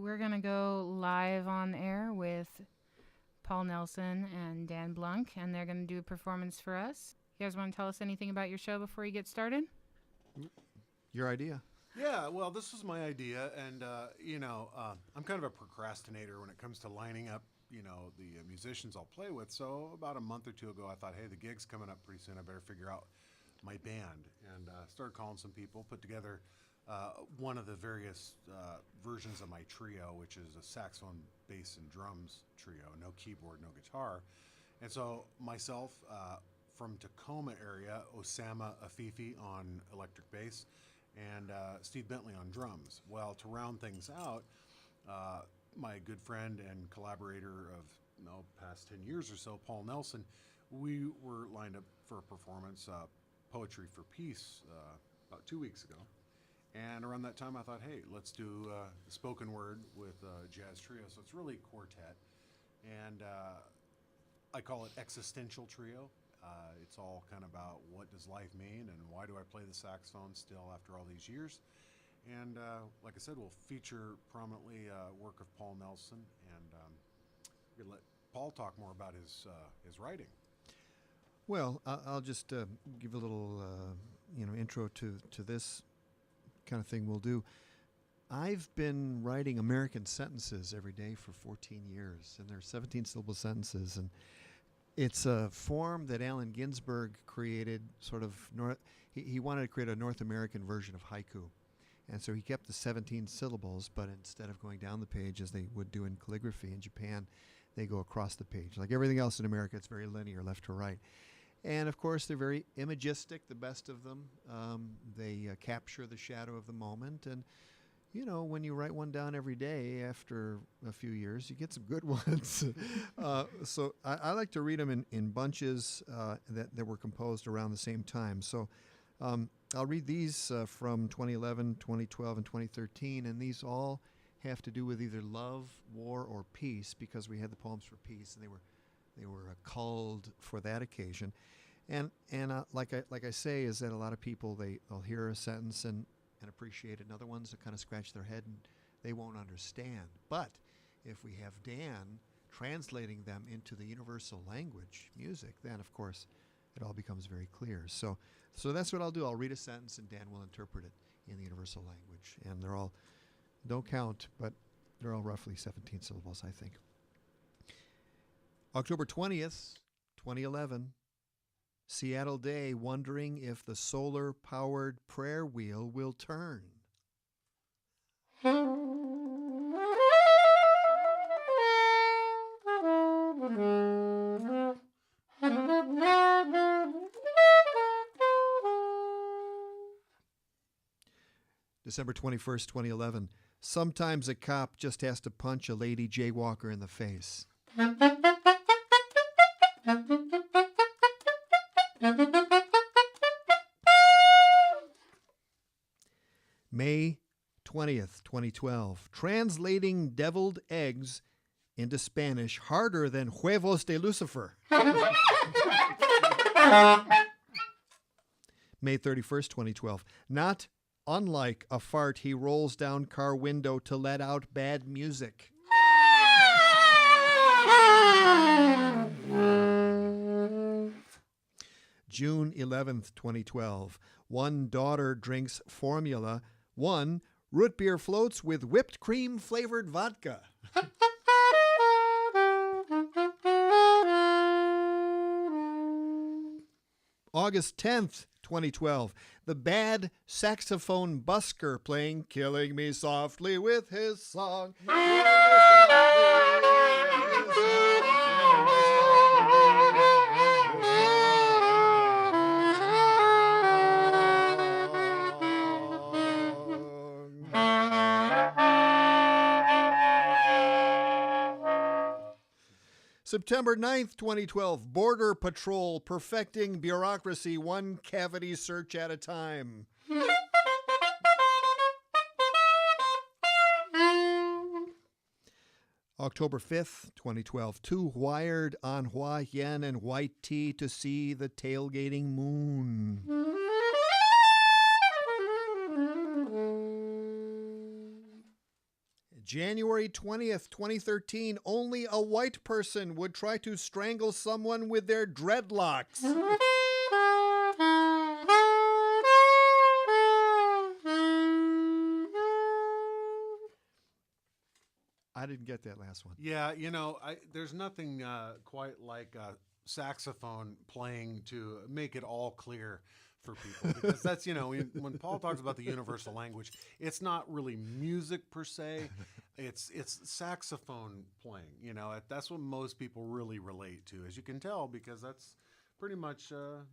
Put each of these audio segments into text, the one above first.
we're going to go live on air with Paul Nelson and Dan Blunck, and they're going to do a performance for us. You guys want to tell us anything about your show before you get started? Your idea. Yeah, well, this was my idea, and, I'm kind of a procrastinator when it comes to lining up, the musicians I'll play with. So about a month or two ago, I thought, hey, the gig's coming up pretty soon. I better figure out my band. And started calling some people, put together one of the various versions of my trio, which is a saxophone, bass, and drums trio. No keyboard, no guitar. And so myself, from Tacoma area, Osama Afifi on electric bass, and Steve Bentley on drums. Well, to round things out, my good friend and collaborator of past 10 years or so, Paul Nelson, we were lined up for a performance, Poetry for Peace, about 2 weeks ago. And around that time, I thought, hey, let's do spoken word with a jazz trio. So it's really quartet. And I call it existential trio. It's all kind of about what does life mean and why do I play the saxophone still after all these years. And like I said, we'll feature prominently work of Paul Nelson, and we're going to let Paul talk more about his writing. Well, I'll just give a little intro to this kind of thing we'll do. I've been writing American sentences every day for 14 years, and they're 17-syllable sentences, and it's a form that Allen Ginsberg created. He wanted to create a North American version of haiku, and so he kept the 17 syllables, but instead of going down the page as they would do in calligraphy in Japan, they go across the page. Like everything else in America, it's very linear, left to right. And of course, they're very imagistic, the best of them. They capture the shadow of the moment, and when you write one down every day after a few years, you get some good ones. So I like to read them in bunches that were composed around the same time. So I'll read these from 2011, 2012, and 2013, and these all have to do with either love, war, or peace, because we had the Poems for Peace, and they were culled for that occasion. And like I say, is that a lot of people, they'll hear a sentence and appreciate it, and other ones that kind of scratch their head and they won't understand. But if we have Dan translating them into the universal language, music, then of course it all becomes very clear. So that's what I'll do. I'll read a sentence and Dan will interpret it in the universal language. And they're all, don't count, but they're all roughly 17 syllables, I think. October 20th, 2011. Seattle Day, wondering if the solar-powered prayer wheel will turn. December 21st, 2011. Sometimes a cop just has to punch a lady jaywalker in the face. May 20th, 2012. Translating deviled eggs into Spanish harder than huevos de Lucifer. May 31st, 2012. Not unlike a fart, he rolls down car window to let out bad music. June 11th, 2012. One daughter drinks formula. One, root beer floats with whipped cream flavored vodka. August 10th, 2012. The bad saxophone busker playing Killing Me Softly with his song. September 9th, 2012, Border Patrol perfecting bureaucracy one cavity search at a time. October 5th, 2012, two wired on Hua Yen and white tea to see the tailgating moon. January 20th, 2013, only a white person would try to strangle someone with their dreadlocks. I didn't get that last one. Yeah, there's nothing quite like a saxophone playing to make it all clear for people, because that's, when Paul talks about the universal language, it's not really music per se, it's saxophone playing. That's what most people really relate to, as you can tell, because that's pretty much a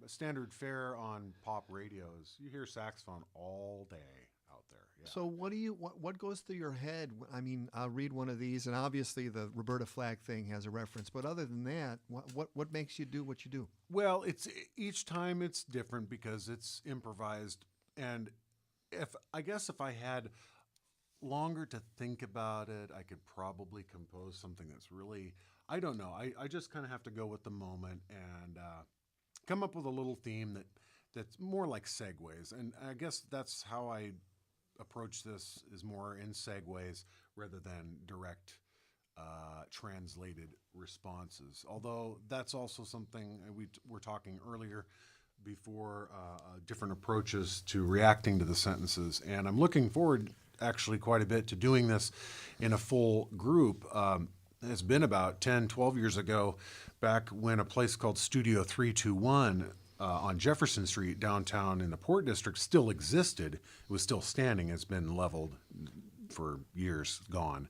standard fare on pop radios. You hear saxophone all day out there. Yeah. So what goes through your head? I mean, I'll read one of these, and obviously the Roberta Flack thing has a reference, but other than that, what makes you do what you do? Well, it's each time it's different because it's improvised, and if I had longer to think about it, I could probably compose something that's really, I don't know. I just kind of have to go with the moment and come up with a little theme that's more like segues, and I guess that's how I approach this, is more in segues rather than direct translated responses. Although that's also something we were talking earlier before, different approaches to reacting to the sentences. And I'm looking forward actually quite a bit to doing this in a full group. It's been about 10, 12 years ago, back when a place called Studio 321 on Jefferson Street downtown in the Port District still existed. It was still standing. It's been leveled for years gone.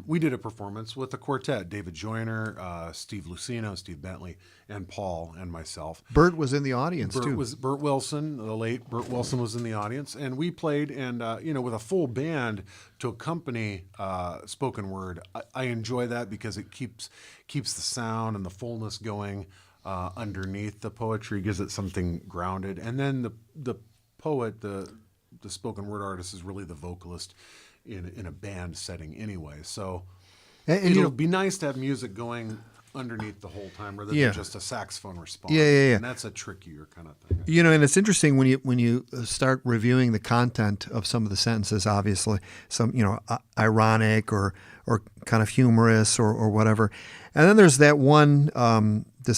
We did a performance with a quartet: David Joyner, Steve Lucino, Steve Bentley, and Paul, and myself. Bert was in the audience too. Bert Wilson, the late Bert Wilson, was in the audience, and we played, and with a full band to accompany spoken word. I enjoy that because it keeps the sound and the fullness going underneath the poetry, gives it something grounded, and then the poet, the spoken word artist, is really the vocalist in a band setting anyway. So it'll be nice to have music going underneath the whole time rather than just a saxophone response. Yeah. And that's a trickier kind of thing. And it's interesting when you start reviewing the content of some of the sentences, obviously some, ironic or kind of humorous or whatever. And then there's that one, the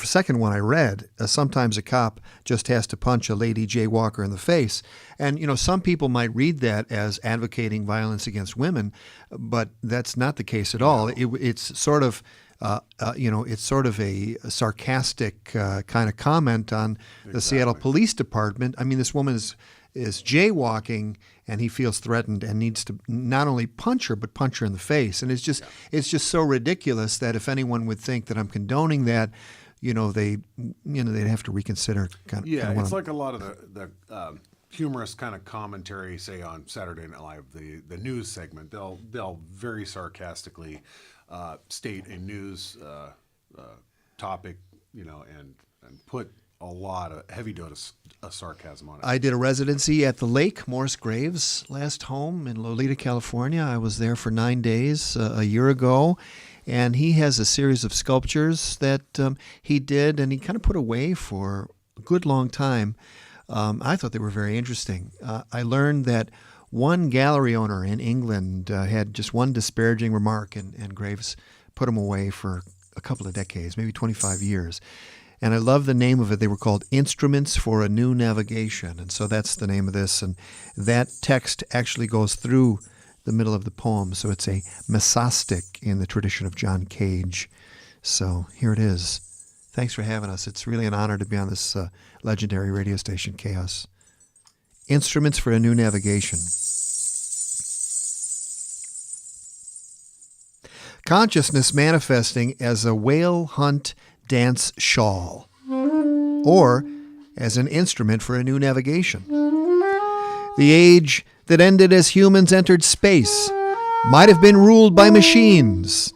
second one I read, sometimes a cop just has to punch a lady jaywalker in the face. And, some people might read that as advocating violence against women, but that's not the case at all. It's sort of, it's sort of a sarcastic kind of comment on the Seattle Police Department. I mean, this woman is jaywalking, and he feels threatened and needs to not only punch her, but punch her in the face. And it's just so ridiculous that if anyone would think that I'm condoning that, they'd have to reconsider. It's like a lot of the humorous kind of commentary, say on Saturday Night Live, the news segment. They'll very sarcastically state a news topic, and put a lot of heavy dose of sarcasm on it. I did a residency at the Lake, Morris Graves' last home in Lolita, California. I was there for 9 days a year ago, and he has a series of sculptures that he did, and he kind of put away for a good long time. I thought they were very interesting. I learned that one gallery owner in England had just one disparaging remark, and Graves put him away for a couple of decades, maybe 25 years. And I love the name of it. They were called Instruments for a New Navigation. And so that's the name of this. And that text actually goes through the middle of the poem. So it's a mesostic in the tradition of John Cage. So here it is. Thanks for having us. It's really an honor to be on this legendary radio station, Chaos. Instruments for a New Navigation. Consciousness manifesting as a whale hunt dance shawl, or as an instrument for a new navigation. The age that ended as humans entered space might have been ruled by machines.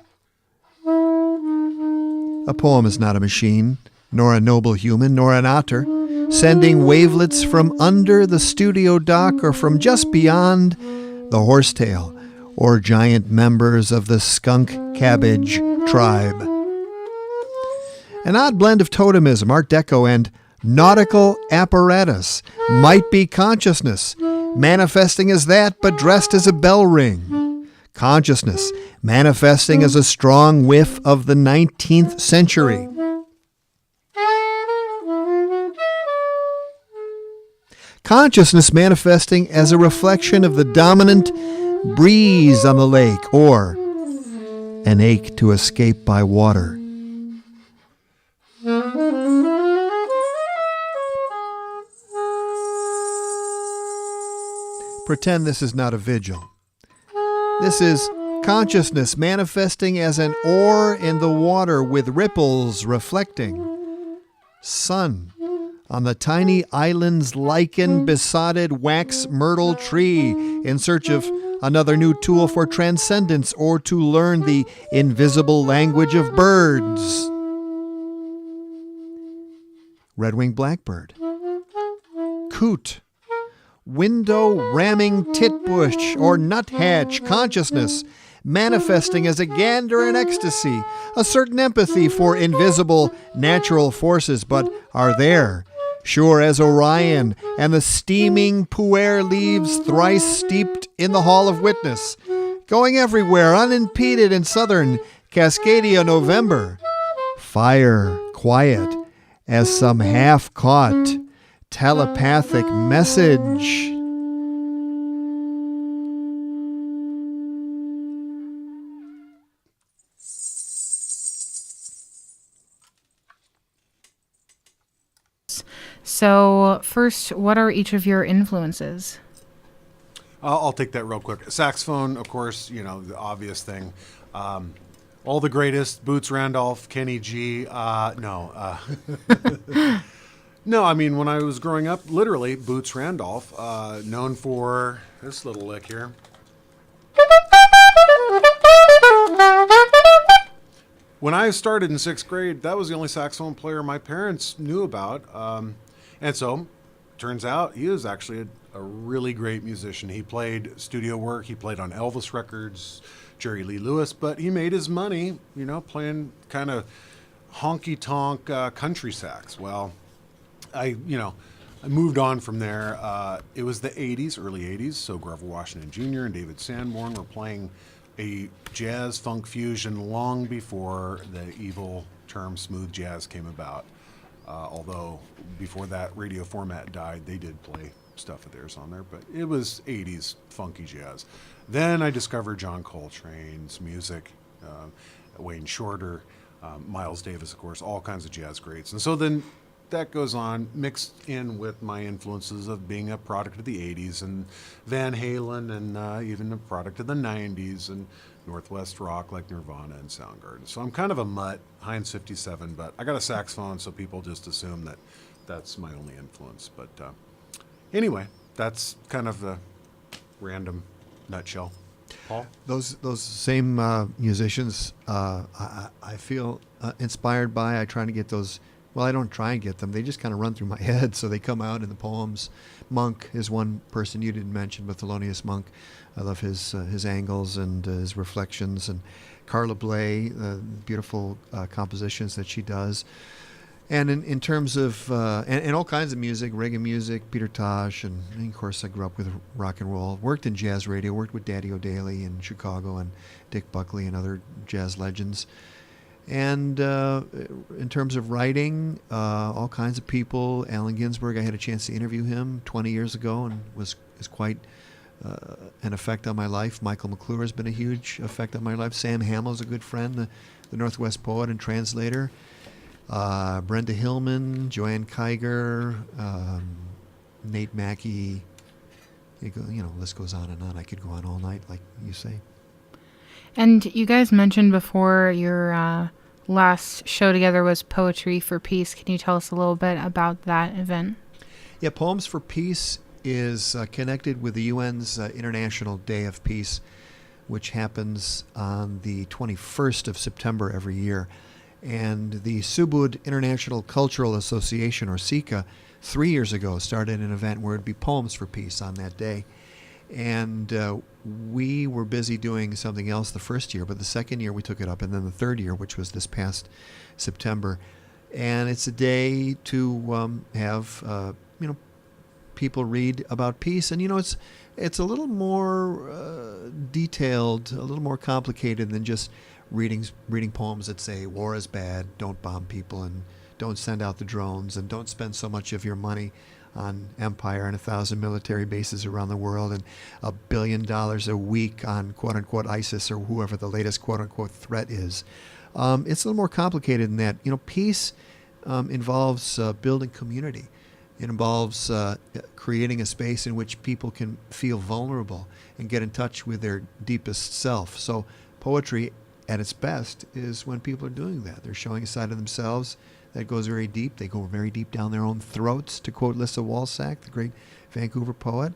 A poem is not a machine, nor a noble human, nor an otter, sending wavelets from under the studio dock or from just beyond the horsetail, or giant members of the skunk cabbage tribe. An odd blend of totemism, Art Deco, and nautical apparatus might be consciousness, manifesting as that but dressed as a bell ring. Consciousness, manifesting as a strong whiff of the 19th century. Consciousness manifesting as a reflection of the dominant breeze on the lake, or an ache to escape by water. Pretend this is not a vigil. This is consciousness manifesting as an oar in the water with ripples reflecting. Sun on the tiny island's lichen-besotted wax myrtle tree in search of another new tool for transcendence or to learn the invisible language of birds. Red-winged blackbird. Coot. Window-ramming titbush or nuthatch consciousness manifesting as a gander in ecstasy, a certain empathy for invisible natural forces, but are there, sure as Orion and the steaming puer leaves thrice steeped in the hall of witness, going everywhere unimpeded in southern Cascadia November. Fire, quiet, as some half-caught telepathic message. So, first, what are each of your influences? I'll take that real quick. Saxophone, of course, the obvious thing. All the greatest, Boots Randolph, Kenny G. No. No, I mean, when I was growing up, literally, Boots Randolph, known for this little lick here. When I started in 6th grade, that was the only saxophone player my parents knew about. And so, turns out, he was actually a really great musician. He played studio work. He played on Elvis records, Jerry Lee Lewis, but he made his money, playing kind of honky-tonk country sax. Well, I moved on from there. It was the 80s, early 80s, so Grover Washington Jr. and David Sanborn were playing a jazz funk fusion long before the evil term smooth jazz came about. Although before that radio format died, they did play stuff of theirs on there, but it was 80s funky jazz. Then I discovered John Coltrane's music, Wayne Shorter, Miles Davis, of course, all kinds of jazz greats. And so then that goes on, mixed in with my influences of being a product of the 80s and Van Halen and even a product of the 90s and Northwest rock like Nirvana and Soundgarden. So I'm kind of a mutt, Heinz 57, but I got a saxophone, so people just assume that that's my only influence. But anyway, that's kind of a random nutshell. Paul? Those same musicians I feel inspired by. I try to get those. Well, I don't try and get them. They just kind of run through my head, so they come out in the poems. Monk is one person you didn't mention, but Thelonious Monk. I love his angles and his reflections. And Carla Bley, beautiful compositions that she does. And in terms of, and all kinds of music, reggae music, Peter Tosh, and of course I grew up with rock and roll. Worked in jazz radio, worked with Daddy O'Daly in Chicago and Dick Buckley and other jazz legends. And in terms of writing, all kinds of people. Allen Ginsberg, I had a chance to interview him 20 years ago and is quite an effect on my life. Michael McClure has been a huge effect on my life. Sam Hamill's a good friend, the Northwest poet and translator. Brenda Hillman, Joanne Kiger, Nate Mackey. List goes on and on. I could go on all night, like you say. And you guys mentioned before your last show together was Poetry for Peace. Can you tell us a little bit about that event? Yeah, Poems for Peace is connected with the UN's International Day of Peace, which happens on the 21st of September every year. And the Subud International Cultural Association, or SICA, 3 years ago started an event where it'd be Poems for Peace on that day. And we were busy doing something else the first year, but the second year we took it up, and then the third year, which was this past September. And it's a day to have, people read about peace. And it's a little more detailed, a little more complicated than just reading poems that say war is bad, don't bomb people, and don't send out the drones, and don't spend so much of your money on empire and 1,000 military bases around the world, and $1 billion a week on quote-unquote ISIS or whoever the latest quote-unquote threat is. It's a little more complicated than that. Peace involves building community. It involves creating a space in which people can feel vulnerable and get in touch with their deepest self. So poetry at its best is when people are doing that. They're showing a side of themselves that goes very deep. They go very deep down their own throats, to quote Lissa Walsack, the great Vancouver poet.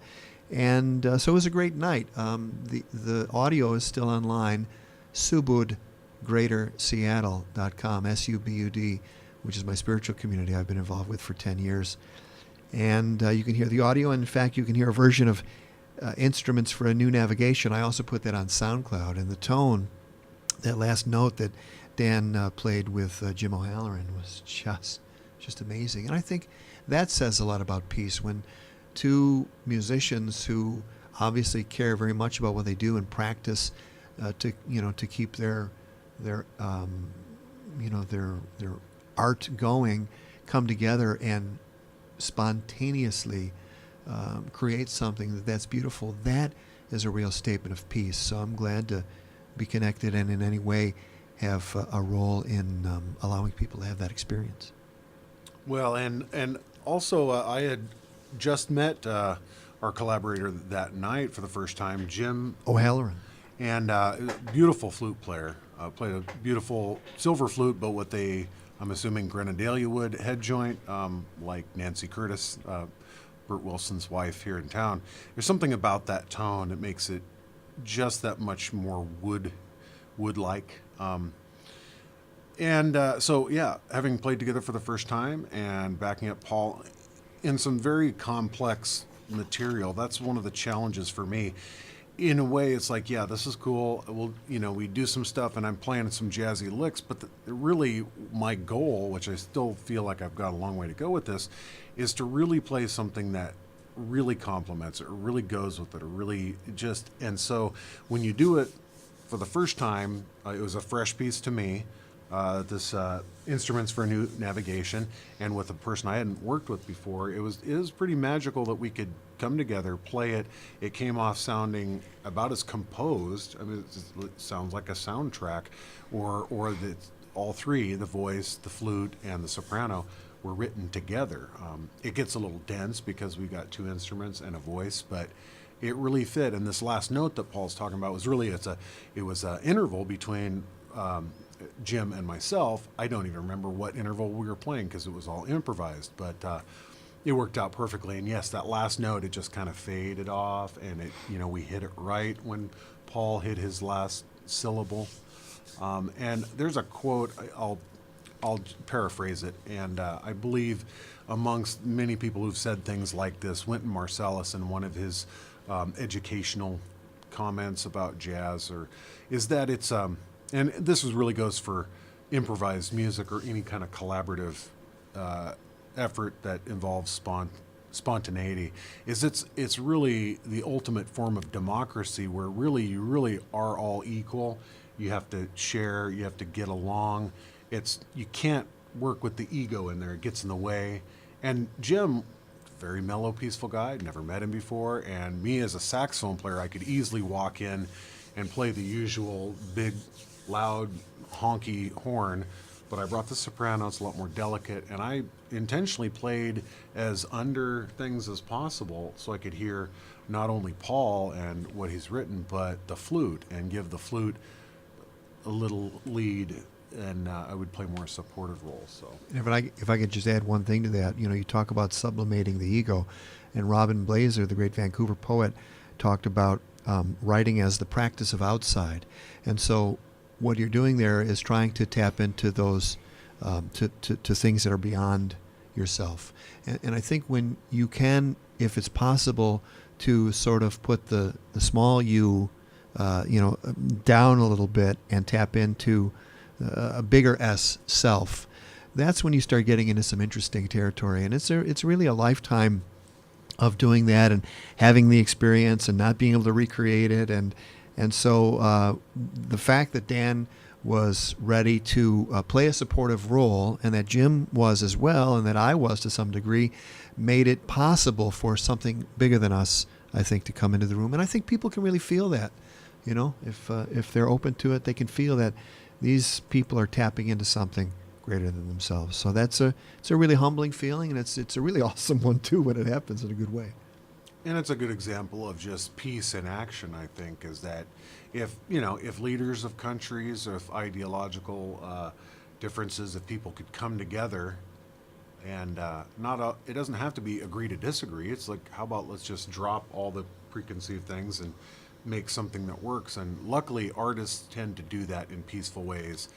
And so it was a great night. The audio is still online, SubudGreaterSeattle.com, SUBUD, which is my spiritual community I've been involved with for 10 years. And you can hear the audio. And in fact, you can hear a version of Instruments for a New Navigation. I also put that on SoundCloud. And the tone, that last note that Dan played with Jim O'Halloran was just amazing. And I think that says a lot about peace, when two musicians who obviously care very much about what they do and practice to keep their art going, come together and spontaneously create something that's beautiful. That is a real statement of peace. So I'm glad to be connected and in any way have a role in allowing people to have that experience. Well, and also I had just met our collaborator that night for the first time, Jim O'Halloran. And beautiful flute player. Played a beautiful silver flute, but with I'm assuming Grenadalia wood head joint, like Nancy Curtis, Bert Wilson's wife here in town. There's something about that tone that makes it just that much more wood-like. So yeah, having played together for the first time and backing up Paul in some very complex material, that's one of the challenges for me. In a way, it's like, yeah, this is cool. We do some stuff, and I'm playing some jazzy licks. But really, my goal, which I still feel like I've got a long way to go with this, is to really play something that really complements it, or really goes with it, or really just. And so, when you do it for the first time, it was a fresh piece to me. This Instruments for a New Navigation, and with a person I hadn't worked with before, it was pretty magical that we could come together, play it. It came off sounding about as composed. I mean, it sounds like a soundtrack, or that all three, the voice, the flute, and the soprano, were written together. It gets a little dense because we got two instruments and a voice, but it really fit. And this last note that Paul's talking about was really it was an interval between Jim and myself. I don't even remember what interval we were playing because it was all improvised, but it worked out perfectly. And yes, that last note, it just kind of faded off, and we hit it right when Paul hit his last syllable. And there's a quote, I'll paraphrase it, and I believe amongst many people who've said things like this, Wynton Marsalis, in one of his educational comments about jazz, is that it's and this really goes for improvised music or any kind of collaborative effort that involves spontaneity, is it's really the ultimate form of democracy, where you really are all equal. You have to share, you have to get along. You can't work with the ego in there. It gets in the way. And Jim, very mellow, peaceful guy, never met him before, and me as a saxophone player, I could easily walk in and play the usual big, loud, honky horn, but I brought the soprano. It's a lot more delicate, and I intentionally played as under things as possible so I could hear not only Paul and what he's written, but the flute, and give the flute a little lead, and I would play more supportive roles. So, if I could just add one thing to that, you talk about sublimating the ego, and Robin Blazer, the great Vancouver poet, talked about writing as the practice of outside, and so what you're doing there is trying to tap into those to things that are beyond yourself, and I think when you can, if it's possible, to sort of put the small you, down a little bit and tap into a bigger S self, that's when you start getting into some interesting territory, and it's really a lifetime of doing that and having the experience and not being able to recreate it. And so the fact that Dan was ready to play a supportive role, and that Jim was as well, and that I was to some degree, made it possible for something bigger than us, I think, to come into the room. And I think people can really feel that. You know, if they're open to it, they can feel that these people are tapping into something greater than themselves. So it's a really humbling feeling, and it's a really awesome one too when it happens in a good way. And it's a good example of just peace in action, I think, is that if leaders of countries, or if ideological differences, if people could come together and it doesn't have to be agree to disagree. It's like, how about let's just drop all the preconceived things and make something that works. And luckily, artists tend to do that in peaceful ways.